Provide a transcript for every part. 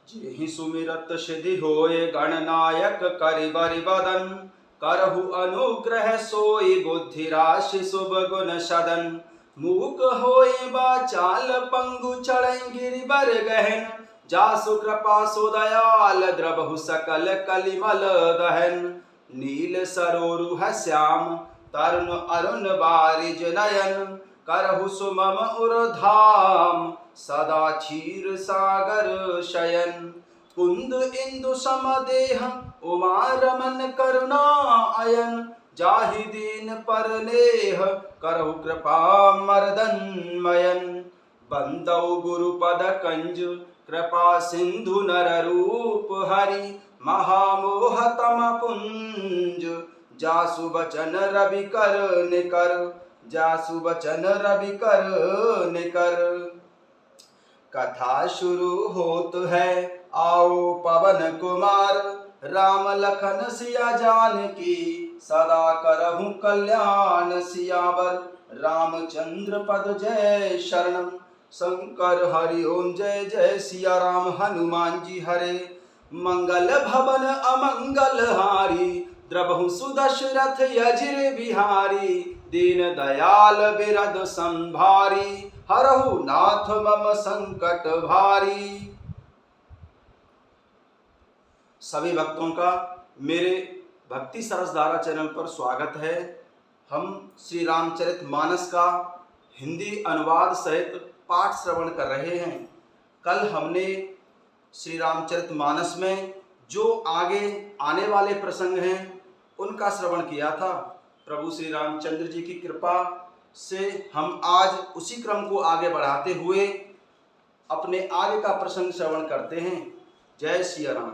जेहि सुमिरत सिद्धि होए गणनायक करि बरि बदन, करहु अनुग्रह सोई बुद्धि राशि शुभ गुण सदन। मूक होए बाचाल पंगु चढ़ई गिरि बर गहन, जासु कृपा सो दयाल द्रबहु सकल कलिमल दहन। नील सरोरुह श्याम तरुण अरुण बारिज नयन, करहु सुमम उर्धाम सदा क्षीर सागर शयन। कुंद इंदु समदेह उमा रमन करुणा अयन, जाहि दीन पर नेह करहु कृपा मर्दन मयन। बंदौ गुरु पद कंज कृपा सिंधु नर रूप हरि, महामोह तम पुंज जासु बचन रवि कर निकर, जासु बचन रवि कर निकर। कथा शुरू होत है आओ पवन कुमार, राम लखन सिया जानकी सदा करहु कल्याण सियावर। रामचंद्र पद जय शरणम, शंकर हरि ओम जय जय सिया राम हनुमान जी हरे। मंगल भवन अमंगल हारी, द्रबहु सुदशरथ यजिर बिहारी। दीन दयाल बिरद संभारी, हरहु नाथ मम संकट भारी। सभी भक्तों का मेरे भक्ति सरसधारा चैनल पर स्वागत है। हम श्री रामचरितमानस का हिंदी अनुवाद सहित पाठ श्रवण कर रहे हैं। कल हमने श्री रामचरितमानस में जो आगे आने वाले प्रसंग हैं उनका श्रवण किया था। प्रभु श्री रामचंद्र जी की कृपा से हम आज उसी क्रम को आगे बढ़ाते हुए अपने आगे का प्रसंग श्रवण करते हैं। जय सिया राम।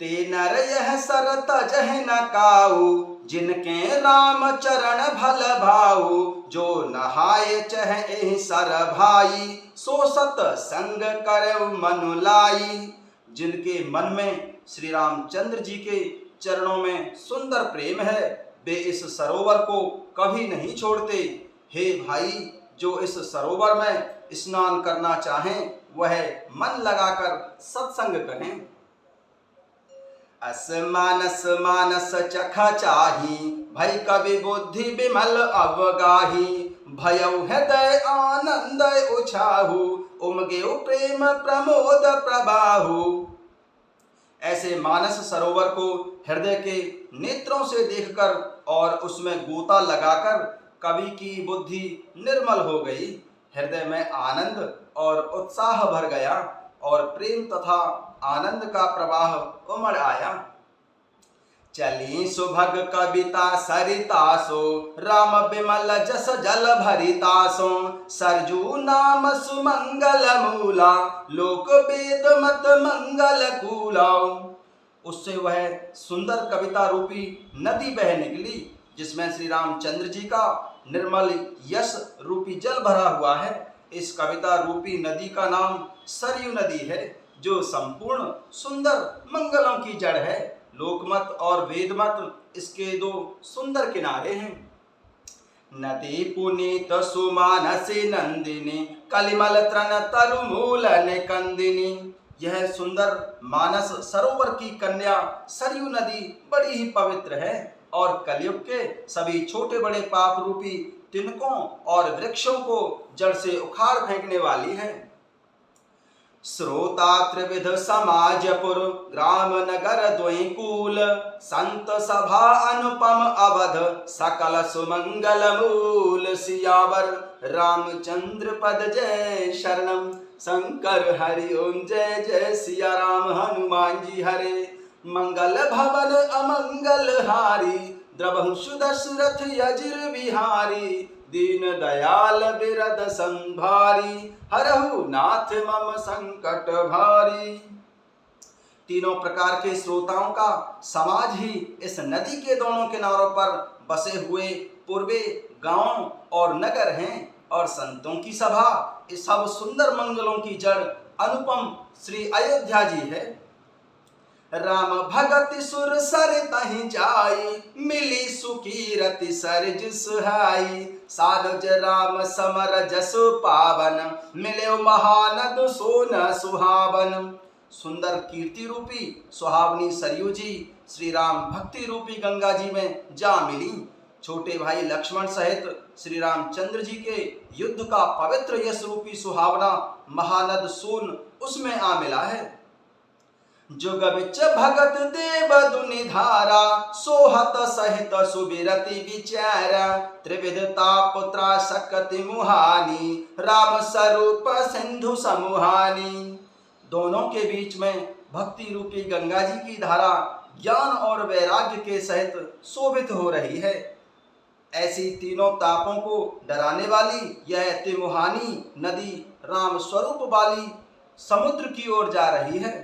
ते नर यह सर तजह न काऊ, जिनके राम चरण भल भाऊ। जो नहाय चह एहि सर भाई, सो सत संग करौ मनु लाई। जिनके मन में श्री रामचंद्र जी के चरणों में सुंदर प्रेम है, वे इस सरोवर को कभी नहीं छोड़ते। हे भाई, जो इस सरोवर में स्नान करना चाहें वह मन लगाकर सत्संग करें। अस मानस मानस चखा चाही, भई कवि बुद्धि विमल अवगाही। भयउ हृदय आनंद उछाहु, उमगेउ प्रेम प्रमोद प्रबाहु। ऐसे मानस सरोवर को हृदय के नेत्रों से देखकर और उसमें गोता लगाकर कवि की बुद्धि निर्मल हो गई। हृदय में आनंद और उत्साह भर गया और प्रेम तथा आनंद का प्रवाह उमड़ आया। चली सुभग कविता सरितासो, राम बिमल जस जल भरितासो। सरजू नाम सुमंगल मूला, लोक वेद मत मंगल कूला। उससे वह सुंदर कविता रूपी नदी बह निकली, जिसमें श्री रामचंद्र जी का निर्मल यश रूपी जल भरा हुआ है। इस कविता रूपी नदी का नाम सरयू नदी है, जो संपूर्ण सुंदर मंगलों की जड़ है। लोकमत और वेदमत इसके दो सुंदर किनारे हैं। नदी पुनीत सुमानसी नंदिनी, कलिमल त्रन तरु मूल निकंदिनी। यह सुंदर मानस सरोवर की कन्या सरयू नदी बड़ी ही पवित्र है और कलयुग के सभी छोटे बड़े पाप रूपी तिनकों और वृक्षों को जड़ से उखाड़ फेंकने वाली है। श्रोता त्रिविध समाजपुर, ग्राम नगर द्वैकूल। संत सभा अनुपम अवध, सकल सुमंगल मूल। सियावर रामचंद्र पद जय शरणम, शंकर हरि ओम जय जय सिया राम हनुमान जी हरे। मंगल भवन अमंगल हारी, द्रबहु सुदशरथ यजिर बिहारी। दीन दयाल बिरद संभारी, हरहु नाथ मम संकट भारी। तीनों प्रकार के श्रोताओं का समाज ही इस नदी के दोनों किनारों पर बसे हुए पूर्वे गांव और नगर हैं और संतों की सभा। इस सब सुंदर मंगलों की जड़ अनुपम श्री अयोध्या जी है। राम भगति सुर सर तहि जाई, मिली सुकीरति सरज सुहाई। सानुज राम समर जसु पावन, मिले महानद सोन सुहावन। सुंदर कीर्ति रूपी सुहावनी सरयू जी श्री राम भक्ति रूपी गंगा जी में जा मिली। छोटे भाई लक्ष्मण सहित श्री रामचंद्र जी के युद्ध का पवित्र यश रूपी सुहावना महानद सोन उसमें आ मिला है। जुग बिच भगत देव दुनि धारा, सोहत सहित सुबिरति विचारा। त्रिविधता पुत्रा सकति मुहानी, राम स्वरूप सिंधु समूहानी। दोनों के बीच में भक्ति रूपी गंगा जी की धारा ज्ञान और वैराग्य के सहित शोभित हो रही है। ऐसी तीनों तापों को डराने वाली यह तिमुहानी नदी राम स्वरूप वाली समुद्र की ओर जा रही है।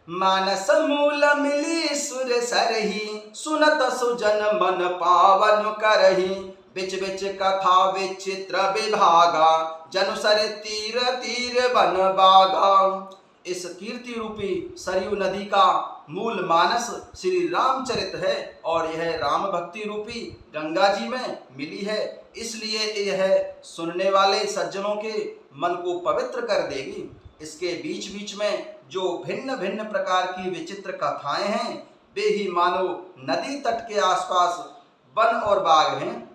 मानस मूल मिली सुर सरही, सुनत सुजन मन पावन करही। बिच बिच कथा विचित्र विभागा, जनु सर तीर तीर बन बागा। इस कीर्ति रूपी सरयू नदी का मूल मानस श्री रामचरित है और यह राम भक्ति रूपी गंगा जी में मिली है, इसलिए यह सुनने वाले सज्जनों के मन को पवित्र कर देगी। इसके बीच बीच में जो भिन्न भिन्न प्रकार की विचित्र कथाएं हैं वे ही मानो नदी तट के आसपास वन और बाग हैं।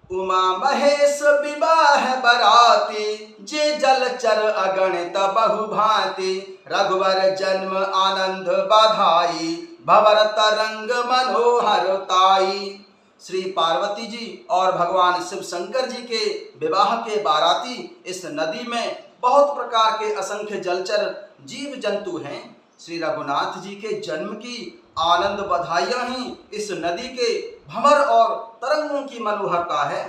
उमा महेश विवाह बराती, जे जलचर अगणित बहु भांति। रघुवर जन्म आनंद बधाई, भवर तरंग मनोहर ताई। श्री पार्वती जी और भगवान शिव शंकर जी के विवाह के बाराती इस नदी में बहुत प्रकार के असंख्य जलचर जीव जंतु हैं। श्री रघुनाथ जी के जन्म की आनंद बधाइयां ही इस नदी के भंवर और तरंगों की मनोहरता है।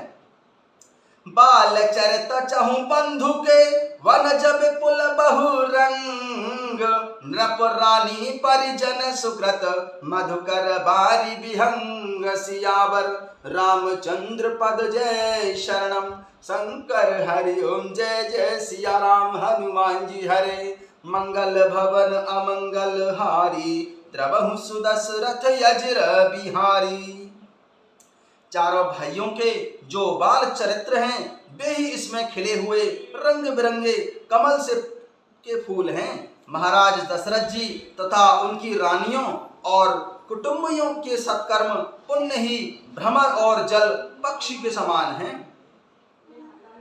बाल चरित चहु बंधु के, वन जब पुल बहु रंग। नृप रानी परिजन सुकृत, मधुकर बारी विहंग। सियावर रामचंद्र पद जय शरणम, शंकर हरि ओम जय जय सिया राम। हनुमान जी हरे, मंगल भवन अमंगल हारी। द्रवहु सुदशरथ यज्र बिहारी। चारों भाइयों के जो बाल चरित्र हैं वे ही इसमें खिले हुए रंग बिरंगे कमल से के फूल हैं। महाराज दशरथ जी तथा उनकी रानियों और कुटुंबियों के सत्कर्म पुण्य ही भ्रमर और जल पक्षी के समान हैं।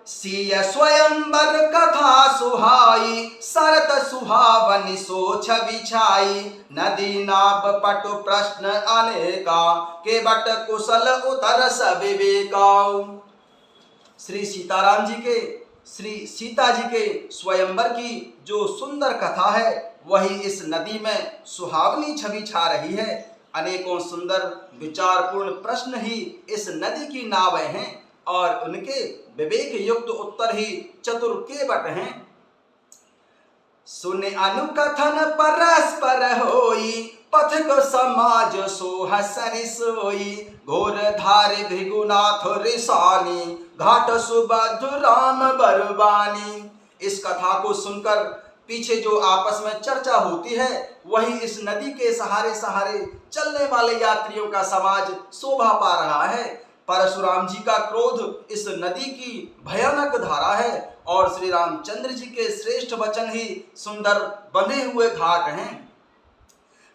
सिय स्वयंवर कथा सुहाई, सरत सुहावनि सोच बिछाई। नदी नाव पटु प्रश्न अनेका, केवट कुशल उतर सविवेका। श्री सीताराम जी के श्री सीता जी के स्वयंवर की जो सुंदर कथा है वही इस नदी में सुहावनी छवि छा रही है। अनेकों सुंदर विचारपूर्ण प्रश्न ही इस नदी की नावें हैं और उनके विवेक युक्त उत्तर ही चतुर केवट हैं। सुने अनुकथन परस्पर होई, पथिक समाज सोह सरि सोई। घोर धारि भृगुनाथ रिसानी, घाट सुबधु राम बरबानी। इस कथा को सुनकर पीछे जो आपस में चर्चा होती है वही इस नदी के सहारे सहारे चलने वाले यात्रियों का समाज शोभा पा रहा है। परशुराम जी का क्रोध इस नदी की भयानक धारा है और श्री रामचंद्र जी के श्रेष्ठ वचन ही सुंदर बंधे हुए घाट हैं।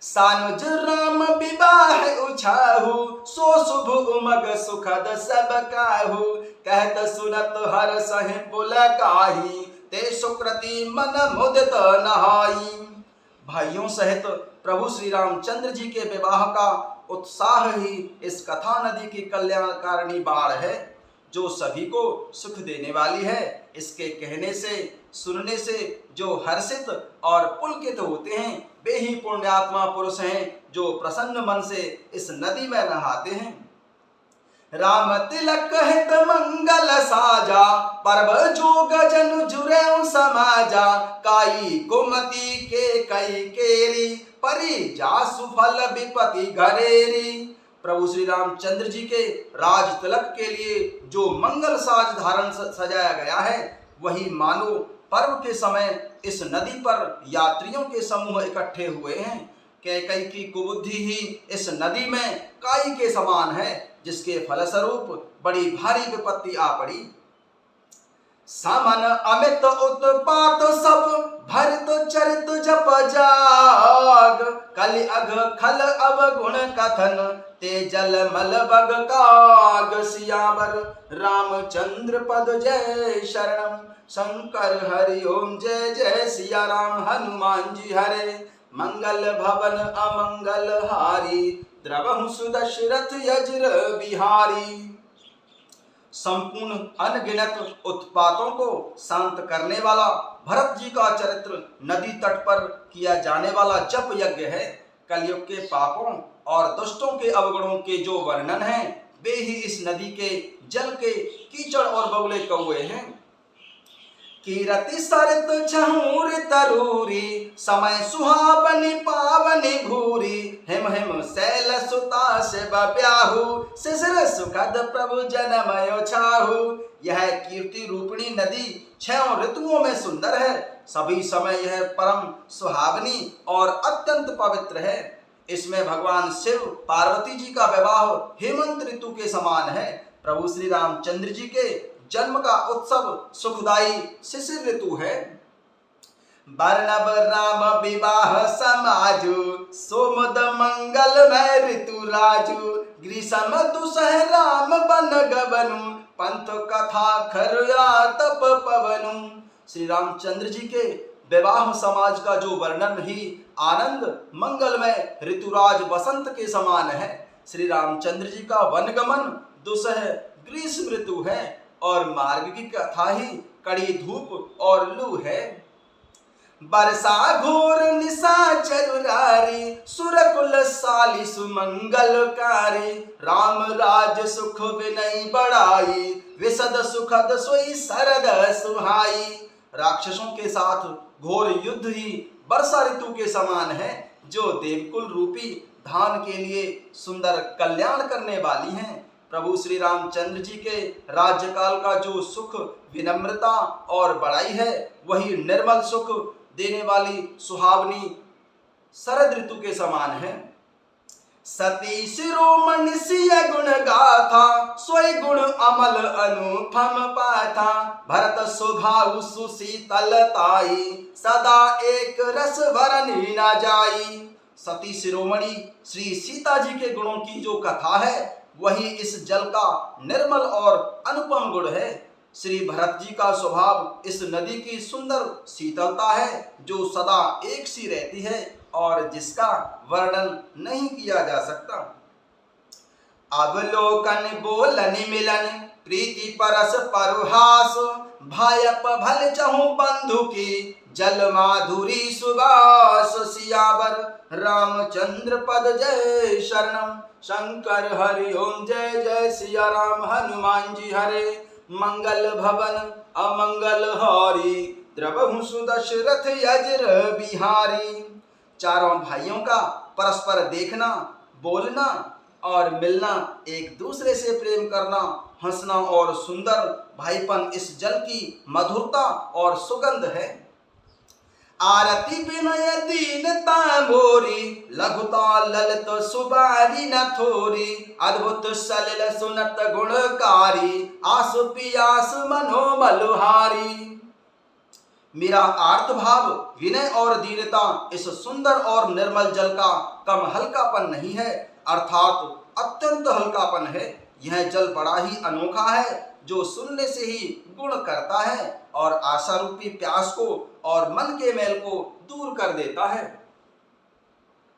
सानुज राम विवाह उछाहु, सो शुभ उमग सुखद सब काहू। कहत सुनत हर सहे पुल काही, ते सुकृति मन मुदित नहाई। भाइयों सहित प्रभु श्री रामचंद्र जी के विवाह का उत्साह ही इस कथा नदी की कल्याणकारिणी बाढ़ है जो सभी को सुख देने वाली है। इसके कहने से सुनने से जो हर्षित और पुलकित होते हैं वे ही पुण्यात्मा पुरुष हैं जो प्रसन्न मन से इस नदी में नहाते हैं। राम तिलक हित मंगल साजा, पर्व जोग जनु जुरेउ समाजा। काई कुमति के कई केरी, परि जासु फल विपति घरेरी। प्रभु श्री रामचंद्र जी के राज तिलक के लिए जो मंगल साज धारण सजाया गया है वही मानो पर्व के समय इस नदी पर यात्रियों के समूह इकट्ठे हुए हैं। कैकई की कुबुद्धि ही इस नदी में काई के समान है, जिसके फलस्वरूप बड़ी भारी विपत्ति आ पड़ी। समन अमित उत्पात सब भरित चरित जप जाग, कलि अघ खल अवगुण कथन ते जल मल बग काग। सियावर रामचंद्र पद जय शरणम, शंकर हरि ओम जय जय सिया राम। हनुमान जी हरे मंगल भवन अमंगल हारी, द्रवहु सुदशरथ यज्र बिहारी। संपूर्ण अनगिनत उत्पातों को शांत करने वाला भरत जी का चरित्र नदी तट पर किया जाने वाला जप यज्ञ है। कलयुग के पापों और दुष्टों के अवगुणों के जो वर्णन हैं, वे ही इस नदी के जल के कीचड़ और बगुले कौए हैं। कीरति सरित छहूर तरूरी, समय सुहावनी पावनी भूरी। हिम हिम शैल सुता से ब्याहु, शिशिर सुखद प्रभु जनमयो छाहु। यह कीर्ति रूपिणी नदी 6 ऋतुओं में सुंदर है। सभी समय यह परम सुहावनी और अत्यंत पवित्र है। इसमें भगवान शिव पार्वती जी का विवाह हेमंत ऋतु के समान है। प्रभु श्री रामचंद्र जी के जन्म का उत्सव सुखदाई शिशिर ऋतु है। बरनब राम विवाह समाजु, सोमद मंगलमय ऋतु राजु। ग्रीष्म दुसह राम बन गवनु, पंथ कथा खरुया तप पवनु। श्री रामचंद्र जी के विवाह समाज का जो वर्णन ही आनंद मंगलमय ऋतुराज बसंत के समान है। श्री रामचंद्र जी का वनगमन दुसह ग्रीष्म ऋतु है और मार्ग की कथा ही कड़ी धूप और लू है। बरसा घोर निशाचर रारी, सुरकुल साली सुमंगलकारी। राम राज सुख विनय बढ़ाई, विशद सुखद सोई सरद सुहाई। राक्षसों के साथ घोर युद्ध ही वर्षा ऋतु के समान है, जो देवकुल रूपी धान के लिए सुंदर कल्याण करने वाली हैं। प्रभु श्री रामचंद्र जी के राज्यकाल का जो सुख विनम्रता और बड़ाई है, वही निर्मल सुख देने वाली सुहावनी शरद ऋतु के समान है। सती शिरोमणि सिय गुण गाथा, सोई गुण अमल अनुपम पाथा। भरत स्वभाव सुशीतलताई, सदा एक रस भरनी न जाई। सती शिरोमणि श्री सीता जी के गुणों की जो कथा है, वही इस जल का निर्मल और अनुपम गुण है। श्री भरत जी का स्वभाव इस नदी की सुंदर शीतलता है, जो सदा एक सी रहती है और जिसका वर्णन नहीं किया जा सकता। अवलोकन बोलन मिलन, प्रीति परस परुहास। भायप भल चहु बंधु की, जल माधुरी सुबास। सियावर रामचंद्र पद जय शरणम, शंकर हरि ओम जय जय सिया राम। हनुमान जी हरे मंगल भवन अमंगल हारी, द्रवहु सुदशरथ यज्र बिहारी। चारों भाइयों का परस्पर देखना, बोलना और मिलना, एक दूसरे से प्रेम करना, हंसना और सुंदर भाईपन इस जल की मधुरता और सुगंध है। आरती विनय दीनता मोरी, लघुता ललित सुबारी न थोरी। अद्भुत सलिल सुनत गुणकारी, आसु पियास मनोमलुहारी। मेरा आर्त भाव विनय और दीनता इस सुंदर और निर्मल जल का कम हल्कापन नहीं है, अर्थात अत्यंत हल्कापन है। यह जल बड़ा ही अनोखा है, जो सुनने से ही गुण करता है और आशा रूपी प्यास को और मन के मैल को दूर कर देता है।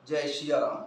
जय श्री राम।